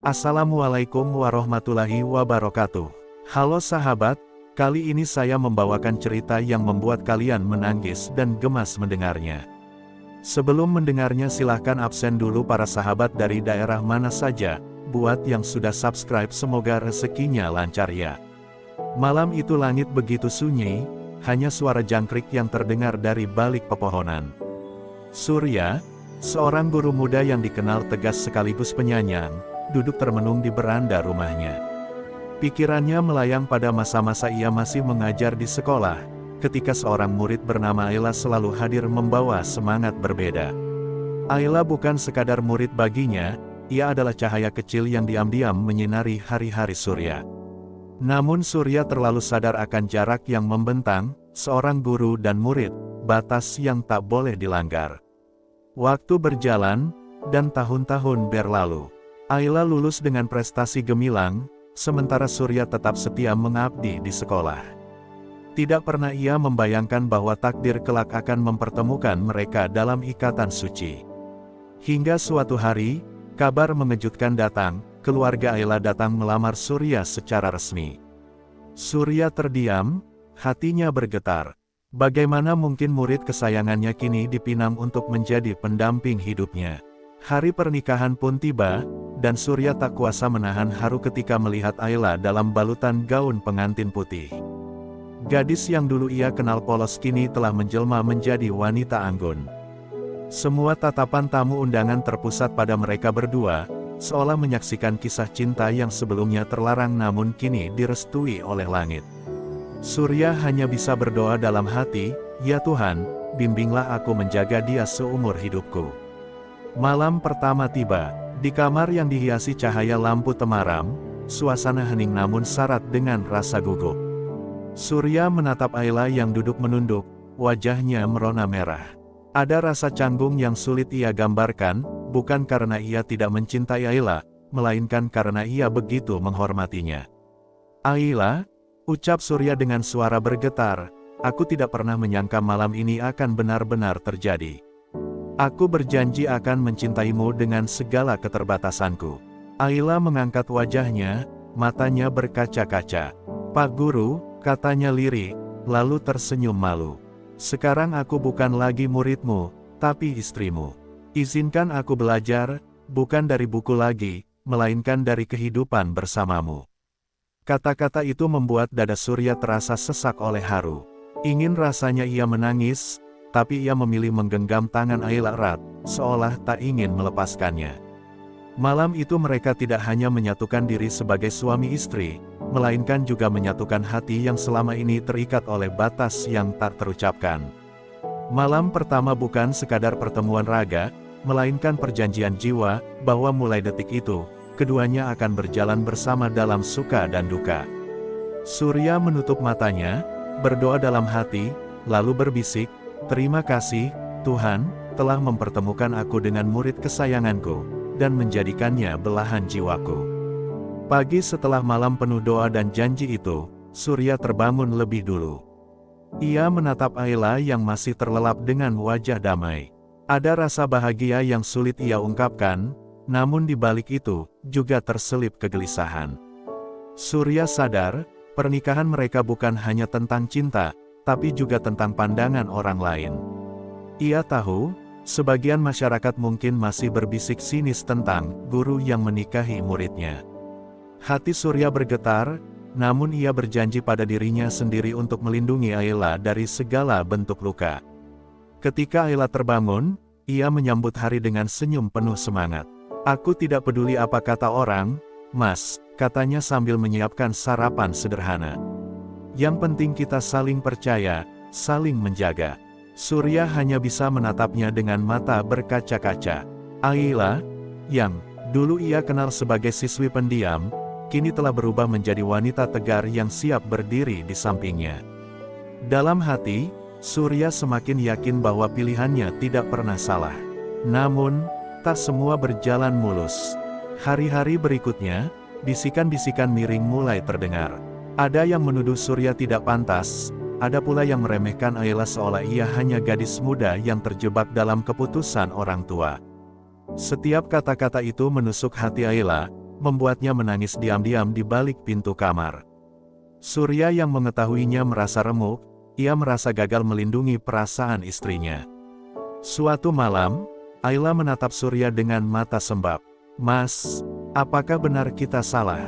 Assalamualaikum warahmatullahi wabarakatuh. Halo sahabat, kali ini saya membawakan cerita yang membuat kalian menangis dan gemas mendengarnya. Sebelum mendengarnya silahkan absen dulu para sahabat dari daerah mana saja, buat yang sudah subscribe semoga rezekinya lancar ya. Malam itu langit begitu sunyi, hanya suara jangkrik yang terdengar dari balik pepohonan. Surya, seorang guru muda yang dikenal tegas sekaligus penyayang, duduk termenung di beranda rumahnya. Pikirannya melayang pada masa-masa ia masih mengajar di sekolah, ketika seorang murid bernama Ayla selalu hadir membawa semangat berbeda. Ayla bukan sekadar murid baginya, ia adalah cahaya kecil yang diam-diam menyinari hari-hari Surya. Namun Surya terlalu sadar akan jarak yang membentang, seorang guru dan murid, batas yang tak boleh dilanggar. Waktu berjalan, dan tahun-tahun berlalu. Ayla lulus dengan prestasi gemilang, sementara Surya tetap setia mengabdi di sekolah. Tidak pernah ia membayangkan bahwa takdir kelak akan mempertemukan mereka dalam ikatan suci. Hingga suatu hari, kabar mengejutkan datang, keluarga Ayla datang melamar Surya secara resmi. Surya terdiam, hatinya bergetar. Bagaimana mungkin murid kesayangannya kini dipinang untuk menjadi pendamping hidupnya? Hari pernikahan pun tiba, dan Surya tak kuasa menahan haru ketika melihat Ayla dalam balutan gaun pengantin putih. Gadis yang dulu ia kenal polos kini telah menjelma menjadi wanita anggun. Semua tatapan tamu undangan terpusat pada mereka berdua, seolah menyaksikan kisah cinta yang sebelumnya terlarang namun kini direstui oleh langit. Surya hanya bisa berdoa dalam hati, "Ya Tuhan, bimbinglah aku menjaga dia seumur hidupku." Malam pertama tiba, di kamar yang dihiasi cahaya lampu temaram, suasana hening namun syarat dengan rasa gugup. Surya menatap Ayla yang duduk menunduk, wajahnya merona merah. Ada rasa canggung yang sulit ia gambarkan, bukan karena ia tidak mencintai Ayla, melainkan karena ia begitu menghormatinya. "Ayla," ucap Surya dengan suara bergetar, "aku tidak pernah menyangka malam ini akan benar-benar terjadi. Aku berjanji akan mencintaimu dengan segala keterbatasanku." Ayla mengangkat wajahnya, matanya berkaca-kaca. "Pak Guru," katanya lirih, lalu tersenyum malu. "Sekarang aku bukan lagi muridmu, tapi istrimu. Izinkan aku belajar, bukan dari buku lagi, melainkan dari kehidupan bersamamu." Kata-kata itu membuat dada Surya terasa sesak oleh haru. Ingin rasanya ia menangis, tapi ia memilih menggenggam tangan Ayla erat, seolah tak ingin melepaskannya. Malam itu mereka tidak hanya menyatukan diri sebagai suami istri, melainkan juga menyatukan hati yang selama ini terikat oleh batas yang tak terucapkan. Malam pertama bukan sekadar pertemuan raga, melainkan perjanjian jiwa, bahwa mulai detik itu, keduanya akan berjalan bersama dalam suka dan duka. Surya menutup matanya, berdoa dalam hati, lalu berbisik, "Terima kasih, Tuhan, telah mempertemukan aku dengan murid kesayanganku, dan menjadikannya belahan jiwaku." Pagi setelah malam penuh doa dan janji itu, Surya terbangun lebih dulu. Ia menatap Ayla yang masih terlelap dengan wajah damai. Ada rasa bahagia yang sulit ia ungkapkan, namun di balik itu, juga terselip kegelisahan. Surya sadar, pernikahan mereka bukan hanya tentang cinta, tapi juga tentang pandangan orang lain. Ia tahu, sebagian masyarakat mungkin masih berbisik sinis tentang guru yang menikahi muridnya. Hati Surya bergetar, namun ia berjanji pada dirinya sendiri untuk melindungi Ayla dari segala bentuk luka. Ketika Ayla terbangun, ia menyambut hari dengan senyum penuh semangat. "Aku tidak peduli apa kata orang, Mas," katanya sambil menyiapkan sarapan sederhana. "Yang penting kita saling percaya, saling menjaga." Surya hanya bisa menatapnya dengan mata berkaca-kaca. Ayla, yang dulu ia kenal sebagai siswi pendiam, kini telah berubah menjadi wanita tegar yang siap berdiri di sampingnya. Dalam hati, Surya semakin yakin bahwa pilihannya tidak pernah salah. Namun, tak semua berjalan mulus. Hari-hari berikutnya, bisikan-bisikan miring mulai terdengar. Ada yang menuduh Surya tidak pantas, ada pula yang meremehkan Ayla seolah ia hanya gadis muda yang terjebak dalam keputusan orang tua. Setiap kata-kata itu menusuk hati Ayla, membuatnya menangis diam-diam di balik pintu kamar. Surya yang mengetahuinya merasa remuk, ia merasa gagal melindungi perasaan istrinya. Suatu malam, Ayla menatap Surya dengan mata sembab. "Mas, apakah benar kita salah?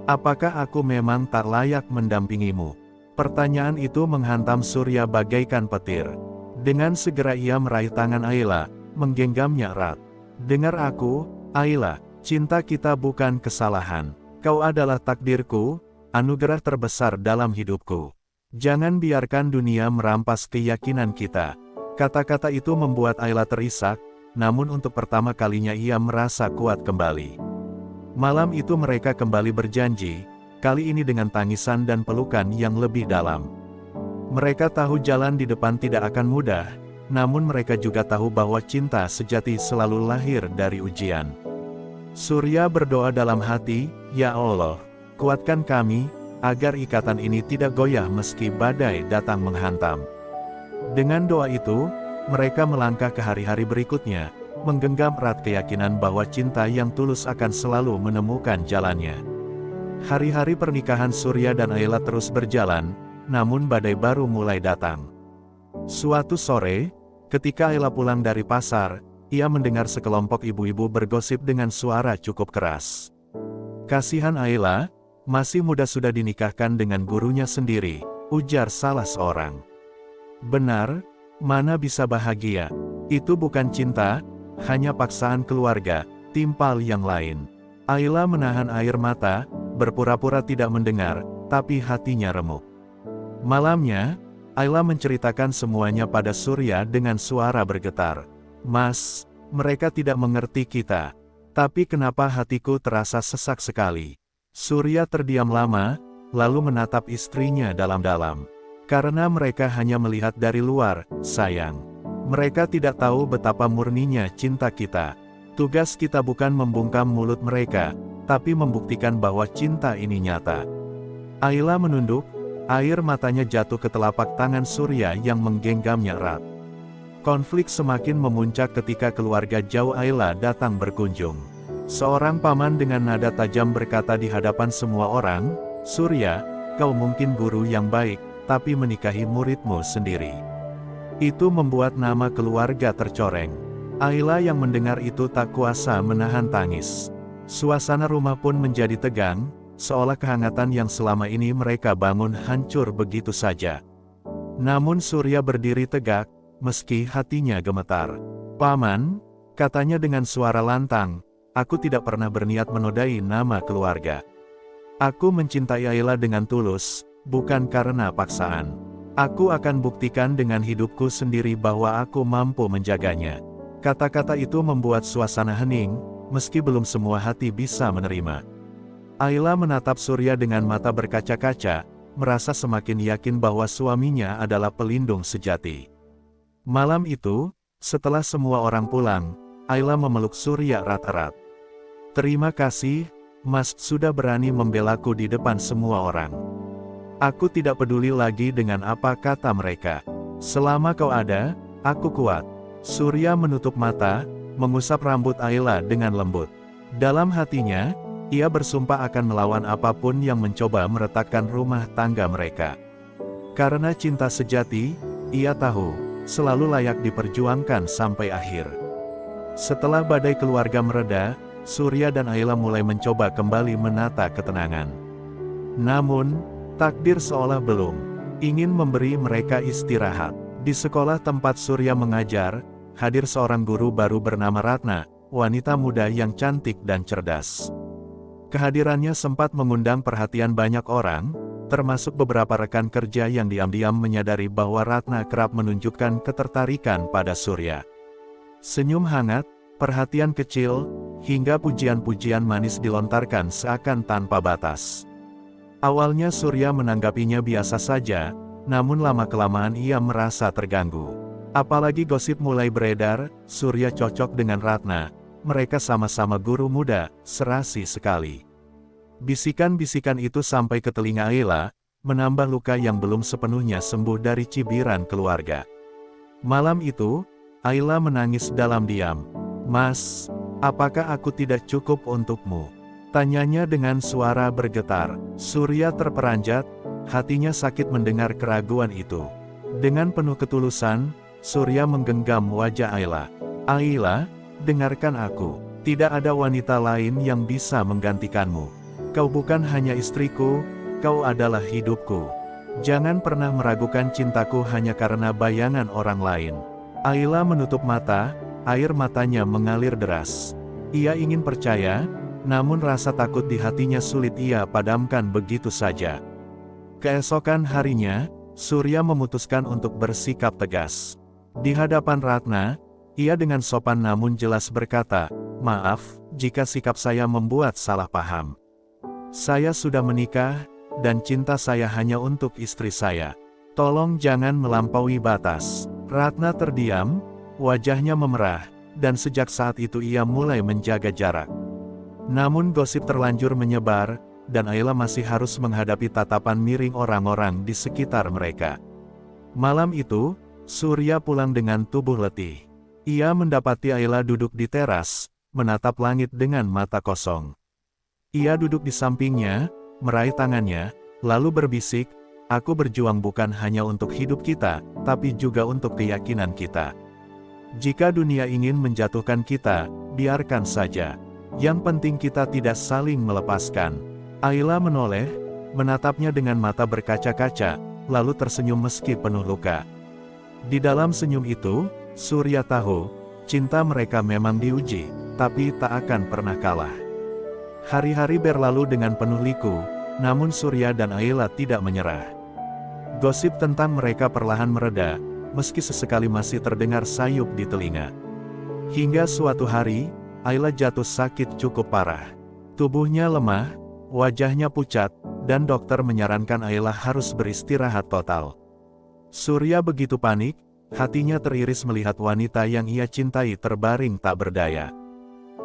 Apakah aku memang tak layak mendampingimu?" Pertanyaan itu menghantam Surya bagaikan petir. Dengan segera ia meraih tangan Ayla, menggenggamnya erat. "Dengar aku, Ayla, cinta kita bukan kesalahan. Kau adalah takdirku, anugerah terbesar dalam hidupku. Jangan biarkan dunia merampas keyakinan kita." Kata-kata itu membuat Ayla terisak, namun untuk pertama kalinya ia merasa kuat kembali. Malam itu mereka kembali berjanji, kali ini dengan tangisan dan pelukan yang lebih dalam. Mereka tahu jalan di depan tidak akan mudah, namun mereka juga tahu bahwa cinta sejati selalu lahir dari ujian. Surya berdoa dalam hati, "Ya Allah, kuatkan kami, agar ikatan ini tidak goyah meski badai datang menghantam." Dengan doa itu, mereka melangkah ke hari-hari berikutnya, menggenggam erat keyakinan bahwa cinta yang tulus akan selalu menemukan jalannya. Hari-hari pernikahan Surya dan Ayla terus berjalan, namun badai baru mulai datang. Suatu sore, ketika Ayla pulang dari pasar, ia mendengar sekelompok ibu-ibu bergosip dengan suara cukup keras. "Kasihan Ayla, masih muda sudah dinikahkan dengan gurunya sendiri," ujar salah seorang. "Benar, mana bisa bahagia? Itu bukan cinta, hanya paksaan keluarga," timpal yang lain. Ayla menahan air mata, berpura-pura tidak mendengar, tapi hatinya remuk. Malamnya, Ayla menceritakan semuanya pada Surya dengan suara bergetar. "Mas, mereka tidak mengerti kita. Tapi kenapa hatiku terasa sesak sekali?" Surya terdiam lama, lalu menatap istrinya dalam-dalam. "Karena mereka hanya melihat dari luar, sayang. Mereka tidak tahu betapa murninya cinta kita. Tugas kita bukan membungkam mulut mereka, tapi membuktikan bahwa cinta ini nyata." Ayla menunduk, air matanya jatuh ke telapak tangan Surya yang menggenggamnya erat. Konflik semakin memuncak ketika keluarga jauh Ayla datang berkunjung. Seorang paman dengan nada tajam berkata di hadapan semua orang, "Surya, kau mungkin guru yang baik, tapi menikahi muridmu sendiri." Itu membuat nama keluarga tercoreng. Ayla yang mendengar itu tak kuasa menahan tangis. Suasana rumah pun menjadi tegang, seolah kehangatan yang selama ini mereka bangun hancur begitu saja. Namun Surya berdiri tegak, meski hatinya gemetar. "Paman," katanya dengan suara lantang, "aku tidak pernah berniat menodai nama keluarga. Aku mencintai Ayla dengan tulus, bukan karena paksaan. Aku akan buktikan dengan hidupku sendiri bahwa aku mampu menjaganya." Kata-kata itu membuat suasana hening, meski belum semua hati bisa menerima. Ayla menatap Surya dengan mata berkaca-kaca, merasa semakin yakin bahwa suaminya adalah pelindung sejati. Malam itu, setelah semua orang pulang, Ayla memeluk Surya erat-erat. "Terima kasih, Mas, sudah berani membelaku di depan semua orang. Aku tidak peduli lagi dengan apa kata mereka. Selama kau ada, aku kuat." Surya menutup mata, mengusap rambut Ayla dengan lembut. Dalam hatinya, ia bersumpah akan melawan apapun yang mencoba meretakkan rumah tangga mereka. Karena cinta sejati, ia tahu, selalu layak diperjuangkan sampai akhir. Setelah badai keluarga mereda, Surya dan Ayla mulai mencoba kembali menata ketenangan. Namun, takdir seolah belum ingin memberi mereka istirahat. Di sekolah tempat Surya mengajar, hadir seorang guru baru bernama Ratna, wanita muda yang cantik dan cerdas. Kehadirannya sempat mengundang perhatian banyak orang, termasuk beberapa rekan kerja yang diam-diam menyadari bahwa Ratna kerap menunjukkan ketertarikan pada Surya. Senyum hangat, perhatian kecil, hingga pujian-pujian manis dilontarkan seakan tanpa batas. Awalnya Surya menanggapinya biasa saja, namun lama-kelamaan ia merasa terganggu. Apalagi gosip mulai beredar, Surya cocok dengan Ratna, mereka sama-sama guru muda, serasi sekali. Bisikan-bisikan itu sampai ke telinga Ayla, menambah luka yang belum sepenuhnya sembuh dari cibiran keluarga. Malam itu, Ayla menangis dalam diam. "Mas, apakah aku tidak cukup untukmu? Tanyanya dengan suara bergetar. Surya terperanjat, hatinya sakit mendengar keraguan itu. Dengan penuh ketulusan, Surya menggenggam wajah Ayla. Ayla, dengarkan aku. Tidak ada wanita lain yang bisa menggantikanmu. Kau bukan hanya istriku, kau adalah hidupku. Jangan pernah meragukan cintaku hanya karena bayangan orang lain. Ayla menutup mata, air matanya mengalir deras. Ia ingin percaya, namun rasa takut di hatinya sulit ia padamkan begitu saja. Keesokan harinya, Surya memutuskan untuk bersikap tegas. Di hadapan Ratna, ia dengan sopan namun jelas berkata, "Maaf, jika sikap saya membuat salah paham. Saya sudah menikah, dan cinta saya hanya untuk istri saya. Tolong jangan melampaui batas." Ratna terdiam, wajahnya memerah, dan sejak saat itu ia mulai menjaga jarak. Namun gosip terlanjur menyebar, dan Ayla masih harus menghadapi tatapan miring orang-orang di sekitar mereka. Malam itu, Surya pulang dengan tubuh letih. Ia mendapati Ayla duduk di teras, menatap langit dengan mata kosong. Ia duduk di sampingnya, meraih tangannya, lalu berbisik, "Aku berjuang bukan hanya untuk hidup kita, tapi juga untuk keyakinan kita. Jika dunia ingin menjatuhkan kita, biarkan saja. Yang penting kita tidak saling melepaskan." Ayla menoleh, menatapnya dengan mata berkaca-kaca, lalu tersenyum meski penuh luka. Di dalam senyum itu, Surya tahu, cinta mereka memang diuji, tapi tak akan pernah kalah. Hari-hari berlalu dengan penuh liku, namun Surya dan Ayla tidak menyerah. Gosip tentang mereka perlahan mereda, meski sesekali masih terdengar sayup di telinga. Hingga suatu hari, Ayla jatuh sakit cukup parah. Tubuhnya lemah, wajahnya pucat, dan dokter menyarankan Ayla harus beristirahat total. Surya begitu panik, hatinya teriris melihat wanita yang ia cintai terbaring tak berdaya.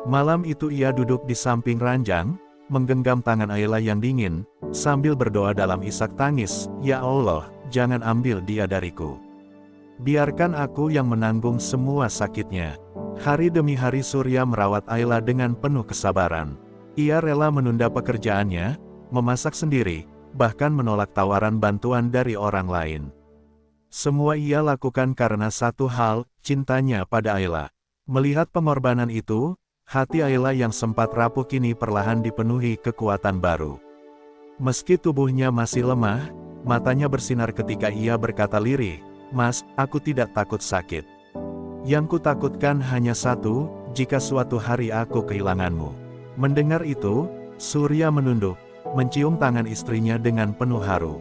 Malam itu ia duduk di samping ranjang, menggenggam tangan Ayla yang dingin, sambil berdoa dalam isak tangis, "Ya Allah, jangan ambil dia dariku. Biarkan aku yang menanggung semua sakitnya." Hari demi hari Surya merawat Ayla dengan penuh kesabaran. Ia rela menunda pekerjaannya, memasak sendiri, bahkan menolak tawaran bantuan dari orang lain. Semua ia lakukan karena satu hal, cintanya pada Ayla. Melihat pengorbanan itu, hati Ayla yang sempat rapuh kini perlahan dipenuhi kekuatan baru. Meski tubuhnya masih lemah, matanya bersinar ketika ia berkata lirih, "Mas, aku tidak takut sakit. Yang kutakutkan hanya satu, jika suatu hari aku kehilanganmu." Mendengar itu, Surya menunduk, mencium tangan istrinya dengan penuh haru.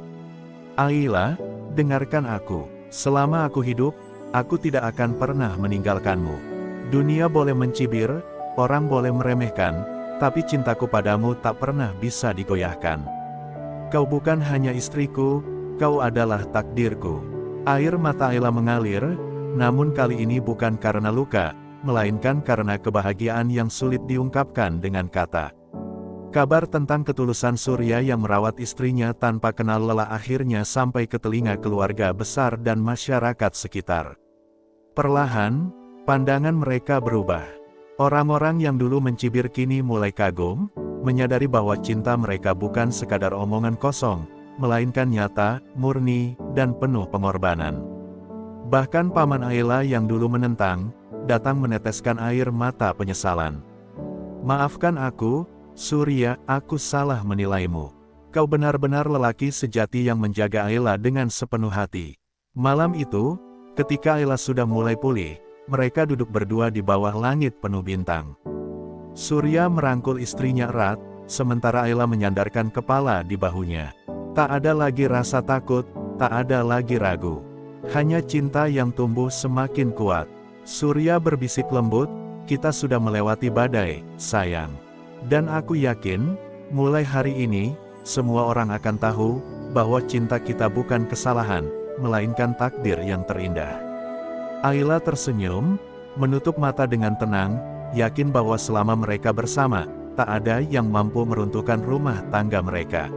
"Ayla, dengarkan aku. Selama aku hidup, aku tidak akan pernah meninggalkanmu. Dunia boleh mencibir, orang boleh meremehkan, tapi cintaku padamu tak pernah bisa digoyahkan. Kau bukan hanya istriku, kau adalah takdirku." Air mata Ayla mengalir, namun kali ini bukan karena luka, melainkan karena kebahagiaan yang sulit diungkapkan dengan kata. Kabar tentang ketulusan Surya yang merawat istrinya tanpa kenal lelah akhirnya sampai ke telinga keluarga besar dan masyarakat sekitar. Perlahan, pandangan mereka berubah. Orang-orang yang dulu mencibir kini mulai kagum, menyadari bahwa cinta mereka bukan sekadar omongan kosong, melainkan nyata, murni, dan penuh pengorbanan. Bahkan paman Ayla yang dulu menentang, datang meneteskan air mata penyesalan. "Maafkan aku, Surya, aku salah menilaimu. Kau benar-benar lelaki sejati yang menjaga Ayla dengan sepenuh hati." Malam itu, ketika Ayla sudah mulai pulih, mereka duduk berdua di bawah langit penuh bintang. Surya merangkul istrinya erat, sementara Ayla menyandarkan kepala di bahunya. Tak ada lagi rasa takut, tak ada lagi ragu. Hanya cinta yang tumbuh semakin kuat. Surya berbisik lembut, "Kita sudah melewati badai, sayang. Dan aku yakin, mulai hari ini, semua orang akan tahu, bahwa cinta kita bukan kesalahan, melainkan takdir yang terindah." Ayla tersenyum, menutup mata dengan tenang, yakin bahwa selama mereka bersama, tak ada yang mampu meruntuhkan rumah tangga mereka.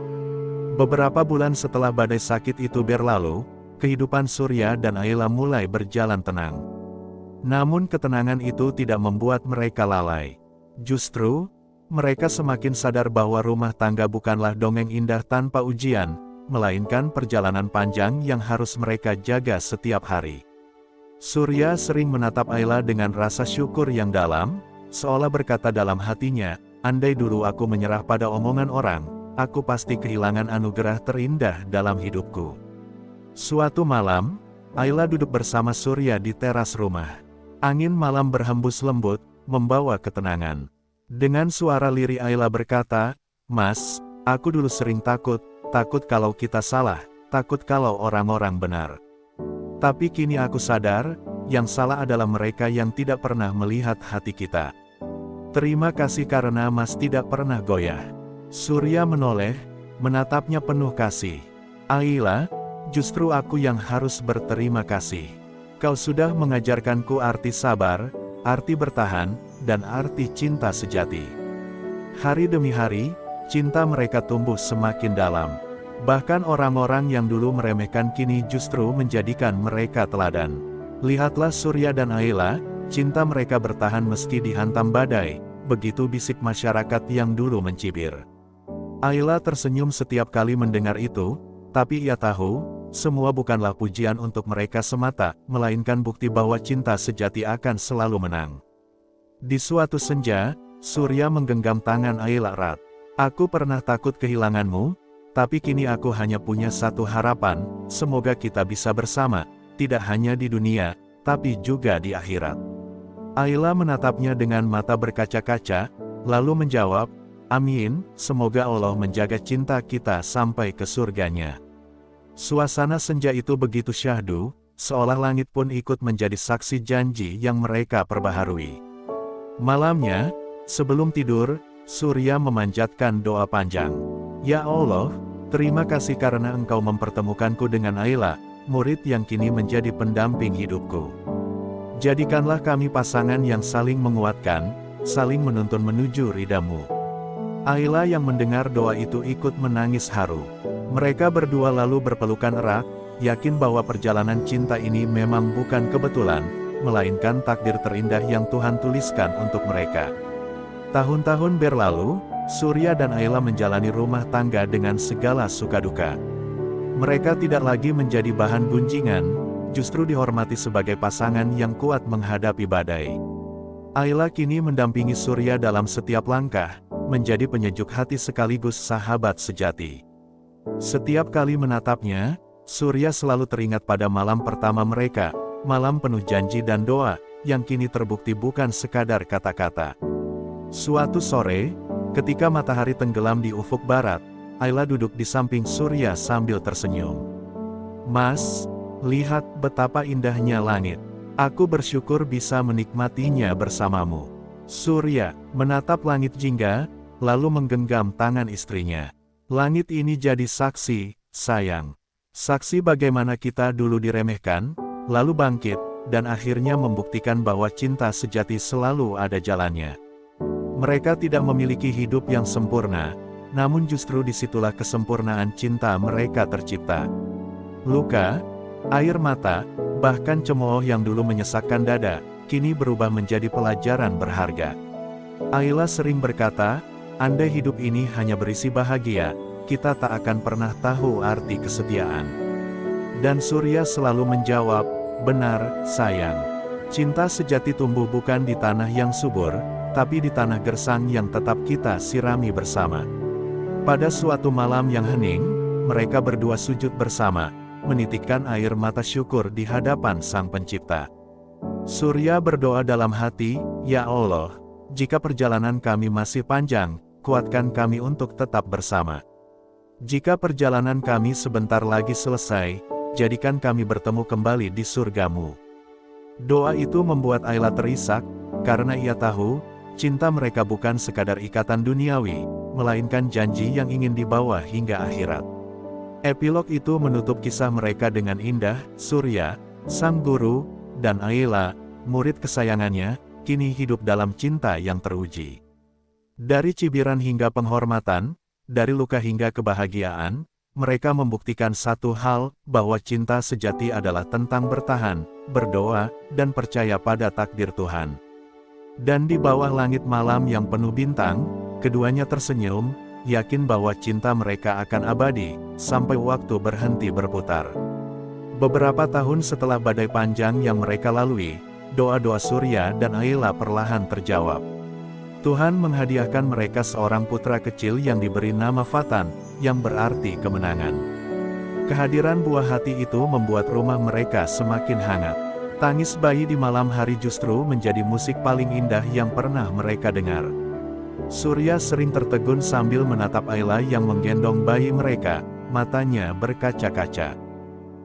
Beberapa bulan setelah badai sakit itu berlalu, kehidupan Surya dan Ayla mulai berjalan tenang. Namun ketenangan itu tidak membuat mereka lalai. Justru, mereka semakin sadar bahwa rumah tangga bukanlah dongeng indah tanpa ujian, melainkan perjalanan panjang yang harus mereka jaga setiap hari. Surya sering menatap Ayla dengan rasa syukur yang dalam, seolah berkata dalam hatinya, andai dulu aku menyerah pada omongan orang, aku pasti kehilangan anugerah terindah dalam hidupku. Suatu malam, Ayla duduk bersama Surya di teras rumah. Angin malam berhembus lembut, membawa ketenangan. Dengan suara lirih Ayla berkata, "Mas, aku dulu sering takut kalau kita salah, takut kalau orang-orang benar. Tapi kini aku sadar, yang salah adalah mereka yang tidak pernah melihat hati kita. Terima kasih karena Mas tidak pernah goyah." Surya menoleh, menatapnya penuh kasih. "Ayla, justru aku yang harus berterima kasih. Kau sudah mengajarkanku arti sabar, arti bertahan, dan arti cinta sejati." Hari demi hari, cinta mereka tumbuh semakin dalam. Bahkan orang-orang yang dulu meremehkan kini justru menjadikan mereka teladan. Lihatlah Surya dan Ayla, cinta mereka bertahan meski dihantam badai, begitu bisik masyarakat yang dulu mencibir. Ayla tersenyum setiap kali mendengar itu, tapi ia tahu, semua bukanlah pujian untuk mereka semata, melainkan bukti bahwa cinta sejati akan selalu menang. Di suatu senja, Surya menggenggam tangan Ayla erat. "Aku pernah takut kehilanganmu, tapi kini aku hanya punya satu harapan, semoga kita bisa bersama, tidak hanya di dunia, tapi juga di akhirat." Ayla menatapnya dengan mata berkaca-kaca, lalu menjawab, "Amin, semoga Allah menjaga cinta kita sampai ke surganya." Suasana senja itu begitu syahdu, seolah langit pun ikut menjadi saksi janji yang mereka perbaharui. Malamnya, sebelum tidur, Surya memanjatkan doa panjang. "Ya Allah, terima kasih karena Engkau mempertemukanku dengan Ayla, murid yang kini menjadi pendamping hidupku. Jadikanlah kami pasangan yang saling menguatkan, saling menuntun menuju ridha-Mu." Ayla yang mendengar doa itu ikut menangis haru. Mereka berdua lalu berpelukan erat, yakin bahwa perjalanan cinta ini memang bukan kebetulan, melainkan takdir terindah yang Tuhan tuliskan untuk mereka. Tahun-tahun berlalu, Surya dan Ayla menjalani rumah tangga dengan segala suka duka. Mereka tidak lagi menjadi bahan gunjingan, justru dihormati sebagai pasangan yang kuat menghadapi badai. Ayla kini mendampingi Surya dalam setiap langkah, menjadi penyejuk hati sekaligus sahabat sejati. Setiap kali menatapnya, Surya selalu teringat pada malam pertama mereka, malam penuh janji dan doa, yang kini terbukti bukan sekadar kata-kata. Suatu sore, ketika matahari tenggelam di ufuk barat, Ayla duduk di samping Surya sambil tersenyum. "Mas, lihat betapa indahnya langit. Aku bersyukur bisa menikmatinya bersamamu." Surya menatap langit jingga, lalu menggenggam tangan istrinya. "Langit ini jadi saksi, sayang. Saksi bagaimana kita dulu diremehkan, lalu bangkit, dan akhirnya membuktikan bahwa cinta sejati selalu ada jalannya. Mereka tidak memiliki hidup yang sempurna, namun justru disitulah kesempurnaan cinta mereka tercipta. Luka, air mata, bahkan cemooh yang dulu menyesakkan dada, kini berubah menjadi pelajaran berharga." Ayla sering berkata, "Andai hidup ini hanya berisi bahagia, kita tak akan pernah tahu arti kesetiaan." Dan Surya selalu menjawab, "Benar, sayang. Cinta sejati tumbuh bukan di tanah yang subur, tapi di tanah gersang yang tetap kita sirami bersama." Pada suatu malam yang hening, mereka berdua sujud bersama, menitikkan air mata syukur di hadapan Sang Pencipta. Surya berdoa dalam hati, "Ya Allah, jika perjalanan kami masih panjang, kuatkan kami untuk tetap bersama. Jika perjalanan kami sebentar lagi selesai, jadikan kami bertemu kembali di surga-Mu." Doa itu membuat Ayla terisak, karena ia tahu, cinta mereka bukan sekadar ikatan duniawi, melainkan janji yang ingin dibawa hingga akhirat. Epilog itu menutup kisah mereka dengan indah. Surya, sang guru, dan Ayla, murid kesayangannya, kini hidup dalam cinta yang teruji. Dari cibiran hingga penghormatan, dari luka hingga kebahagiaan, mereka membuktikan satu hal, bahwa cinta sejati adalah tentang bertahan, berdoa, dan percaya pada takdir Tuhan. Dan di bawah langit malam yang penuh bintang, Keduanya tersenyum, yakin bahwa cinta mereka akan abadi, sampai waktu berhenti berputar. Beberapa tahun setelah badai panjang yang mereka lalui, doa-doa Surya dan Ayla perlahan terjawab. Tuhan menghadiahkan mereka seorang putra kecil yang diberi nama Fatan, yang berarti kemenangan. Kehadiran buah hati itu membuat rumah mereka semakin hangat. Tangis bayi di malam hari justru menjadi musik paling indah yang pernah mereka dengar. Surya sering tertegun sambil menatap Ayla yang menggendong bayi mereka, matanya berkaca-kaca.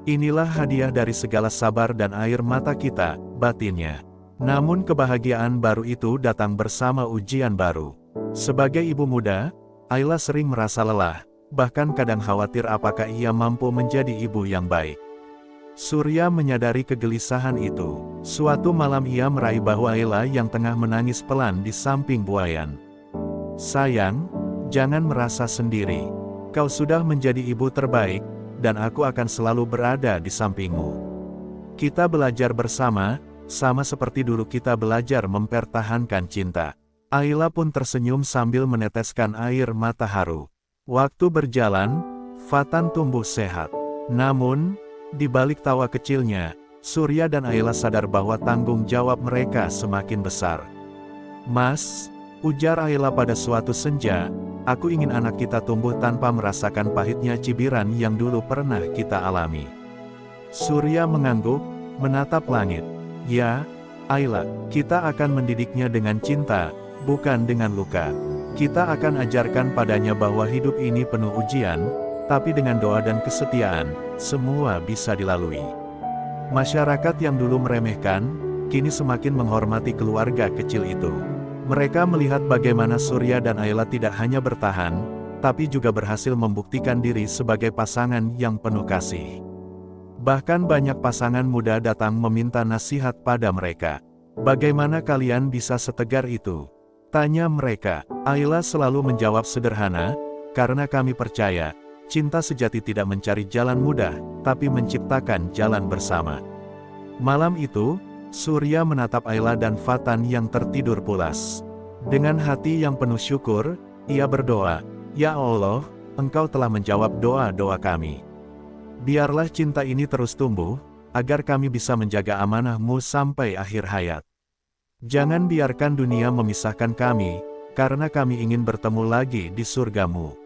Inilah hadiah dari segala sabar dan air mata kita, batinnya. Namun kebahagiaan baru itu datang bersama ujian baru. Sebagai ibu muda, Ayla sering merasa lelah, bahkan kadang khawatir apakah ia mampu menjadi ibu yang baik. Surya menyadari kegelisahan itu. Suatu malam ia meraih bahu Ayla yang tengah menangis pelan di samping buayan. "Sayang, jangan merasa sendiri. Kau sudah menjadi ibu terbaik, dan aku akan selalu berada di sampingmu. Kita belajar bersama, sama seperti dulu kita belajar mempertahankan cinta." Ayla pun tersenyum sambil meneteskan air mata haru. Waktu berjalan, Fatan tumbuh sehat. Namun, di balik tawa kecilnya, Surya dan Ayla sadar bahwa tanggung jawab mereka semakin besar. "Mas," ujar Ayla pada suatu senja, "aku ingin anak kita tumbuh tanpa merasakan pahitnya cibiran yang dulu pernah kita alami." Surya mengangguk, menatap langit. "Ya, Ayla, kita akan mendidiknya dengan cinta, bukan dengan luka. Kita akan ajarkan padanya bahwa hidup ini penuh ujian, tapi dengan doa dan kesetiaan, semua bisa dilalui." Masyarakat yang dulu meremehkan, kini semakin menghormati keluarga kecil itu. Mereka melihat bagaimana Surya dan Ayla tidak hanya bertahan, tapi juga berhasil membuktikan diri sebagai pasangan yang penuh kasih. Bahkan banyak pasangan muda datang meminta nasihat pada mereka. "Bagaimana kalian bisa setegar itu?" tanya mereka. Ayla selalu menjawab sederhana, "Karena kami percaya, cinta sejati tidak mencari jalan mudah, tapi menciptakan jalan bersama." Malam itu, Surya menatap Ayla dan Fatan yang tertidur pulas. Dengan hati yang penuh syukur, ia berdoa, "Ya Allah, Engkau telah menjawab doa-doa kami. Biarlah cinta ini terus tumbuh, agar kami bisa menjaga amanah-Mu sampai akhir hayat. Jangan biarkan dunia memisahkan kami, karena kami ingin bertemu lagi di surga-Mu."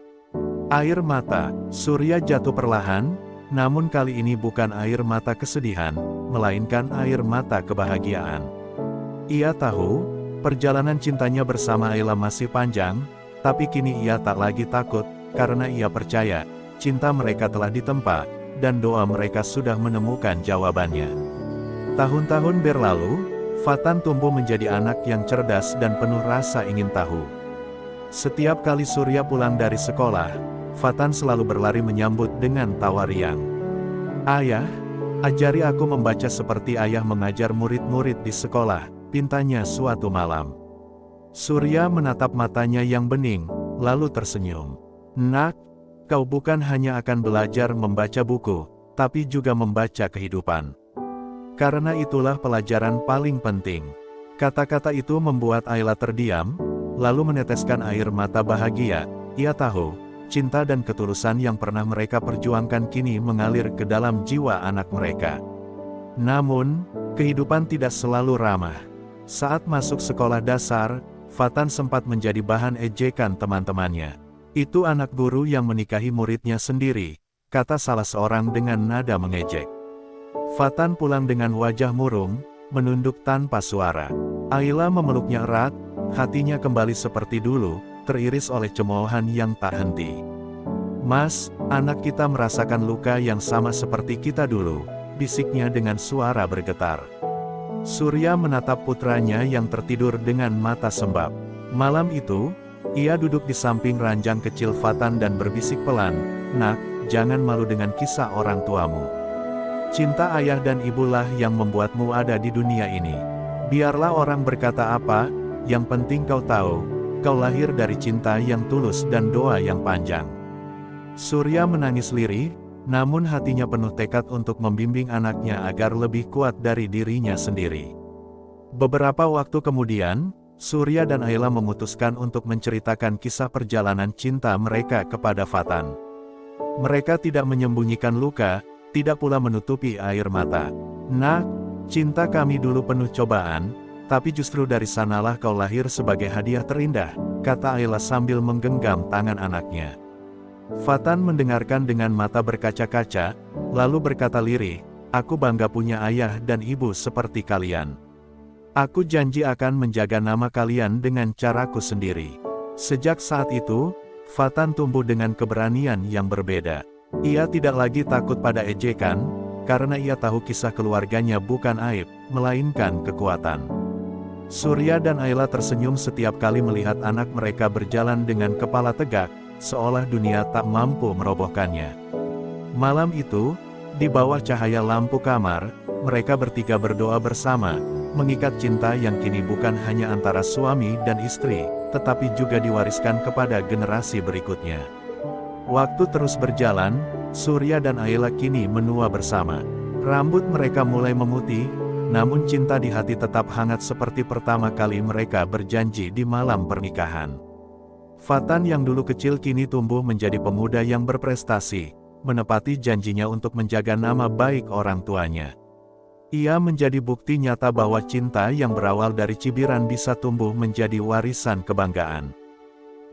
Air mata Surya jatuh perlahan, namun kali ini bukan air mata kesedihan, melainkan air mata kebahagiaan. Ia tahu, perjalanan cintanya bersama Ayla masih panjang, tapi kini ia tak lagi takut, karena ia percaya, cinta mereka telah ditempa, dan doa mereka sudah menemukan jawabannya. Tahun-tahun berlalu, Fatan tumbuh menjadi anak yang cerdas dan penuh rasa ingin tahu. Setiap kali Surya pulang dari sekolah, Fatan selalu berlari menyambut dengan tawa riang. "Ayah, ajari aku membaca seperti ayah mengajar murid-murid di sekolah," pintanya suatu malam. Surya menatap matanya yang bening, lalu tersenyum. "Nak, kau bukan hanya akan belajar membaca buku, tapi juga membaca kehidupan. Karena itulah pelajaran paling penting." Kata-kata itu membuat Ayla terdiam, lalu meneteskan air mata bahagia. Ia tahu, cinta dan ketulusan yang pernah mereka perjuangkan kini mengalir ke dalam jiwa anak mereka. Namun, kehidupan tidak selalu ramah. Saat masuk sekolah dasar, Fatan sempat menjadi bahan ejekan teman-temannya. "Itu anak guru yang menikahi muridnya sendiri," kata salah seorang dengan nada mengejek. Fatan pulang dengan wajah murung, menunduk tanpa suara. Ayla memeluknya erat, hatinya kembali seperti dulu, teriris oleh cemoohan yang tak henti. "Mas, anak kita merasakan luka yang sama seperti kita dulu," bisiknya dengan suara bergetar. Surya menatap putranya yang tertidur dengan mata sembab. Malam itu, ia duduk di samping ranjang kecil Fatan dan berbisik pelan, "Nak, jangan malu dengan kisah orang tuamu. Cinta ayah dan ibulah yang membuatmu ada di dunia ini. Biarlah orang berkata apa, yang penting kau tahu, kau lahir dari cinta yang tulus dan doa yang panjang." Surya menangis lirih, namun hatinya penuh tekad untuk membimbing anaknya agar lebih kuat dari dirinya sendiri. Beberapa waktu kemudian, Surya dan Ayla memutuskan untuk menceritakan kisah perjalanan cinta mereka kepada Fatan. Mereka tidak menyembunyikan luka, tidak pula menutupi air mata. "Nak, cinta kami dulu penuh cobaan, tapi justru dari sanalah kau lahir sebagai hadiah terindah," kata Ayla sambil menggenggam tangan anaknya. Fatan mendengarkan dengan mata berkaca-kaca, lalu berkata lirih, "Aku bangga punya ayah dan ibu seperti kalian. Aku janji akan menjaga nama kalian dengan caraku sendiri." Sejak saat itu, Fatan tumbuh dengan keberanian yang berbeda. Ia tidak lagi takut pada ejekan, karena ia tahu kisah keluarganya bukan aib, melainkan kekuatan. Surya dan Ayla tersenyum setiap kali melihat anak mereka berjalan dengan kepala tegak, seolah dunia tak mampu merobohkannya. Malam itu, di bawah cahaya lampu kamar, mereka bertiga berdoa bersama, mengikat cinta yang kini bukan hanya antara suami dan istri, tetapi juga diwariskan kepada generasi berikutnya. Waktu terus berjalan, Surya dan Ayla kini menua bersama. Rambut mereka mulai memutih, namun cinta di hati tetap hangat seperti pertama kali mereka berjanji di malam pernikahan. Fatan yang dulu kecil kini tumbuh menjadi pemuda yang berprestasi, menepati janjinya untuk menjaga nama baik orang tuanya. Ia menjadi bukti nyata bahwa cinta yang berawal dari cibiran bisa tumbuh menjadi warisan kebanggaan.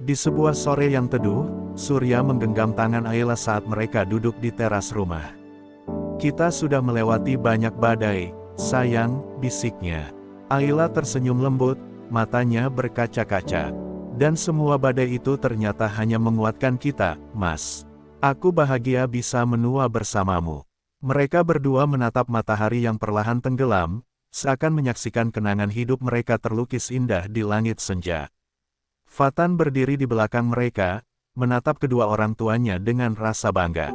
Di sebuah sore yang teduh, Surya menggenggam tangan Ayla saat mereka duduk di teras rumah. "Kita sudah melewati banyak badai, sayang," bisiknya. Ayla tersenyum lembut, matanya berkaca-kaca. "Dan semua badai itu ternyata hanya menguatkan kita, Mas. Aku bahagia bisa menua bersamamu." Mereka berdua menatap matahari yang perlahan tenggelam, seakan menyaksikan kenangan hidup mereka terlukis indah di langit senja. Fatan berdiri di belakang mereka, menatap kedua orang tuanya dengan rasa bangga.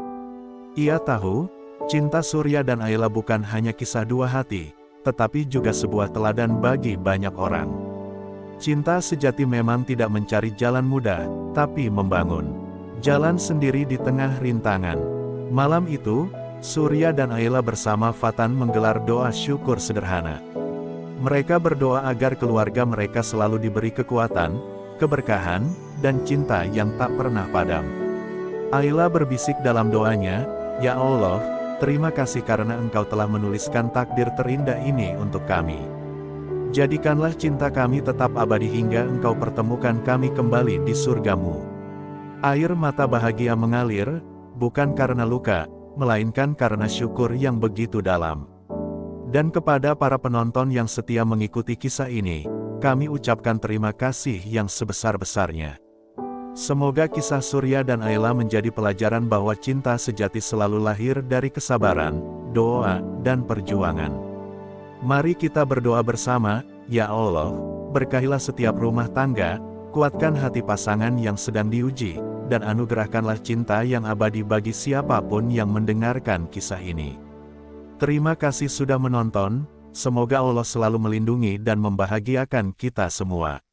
Ia tahu, cinta Surya dan Ayla bukan hanya kisah dua hati, tetapi juga sebuah teladan bagi banyak orang. Cinta sejati memang tidak mencari jalan mudah, tapi membangun jalan sendiri di tengah rintangan. Malam itu, Surya dan Ayla bersama Fatan menggelar doa syukur sederhana. Mereka berdoa agar keluarga mereka selalu diberi kekuatan, keberkahan, dan cinta yang tak pernah padam. Ayla berbisik dalam doanya, "Ya Allah, terima kasih karena Engkau telah menuliskan takdir terindah ini untuk kami. Jadikanlah cinta kami tetap abadi hingga Engkau pertemukan kami kembali di surgamu." Air mata bahagia mengalir, bukan karena luka, melainkan karena syukur yang begitu dalam. Dan kepada para penonton yang setia mengikuti kisah ini, kami ucapkan terima kasih yang sebesar-besarnya. Semoga kisah Surya dan Ayla menjadi pelajaran bahwa cinta sejati selalu lahir dari kesabaran, doa, dan perjuangan. Mari kita berdoa bersama, "Ya Allah, berkahilah setiap rumah tangga, kuatkan hati pasangan yang sedang diuji, dan anugerahkanlah cinta yang abadi bagi siapapun yang mendengarkan kisah ini." Terima kasih sudah menonton, semoga Allah selalu melindungi dan membahagiakan kita semua.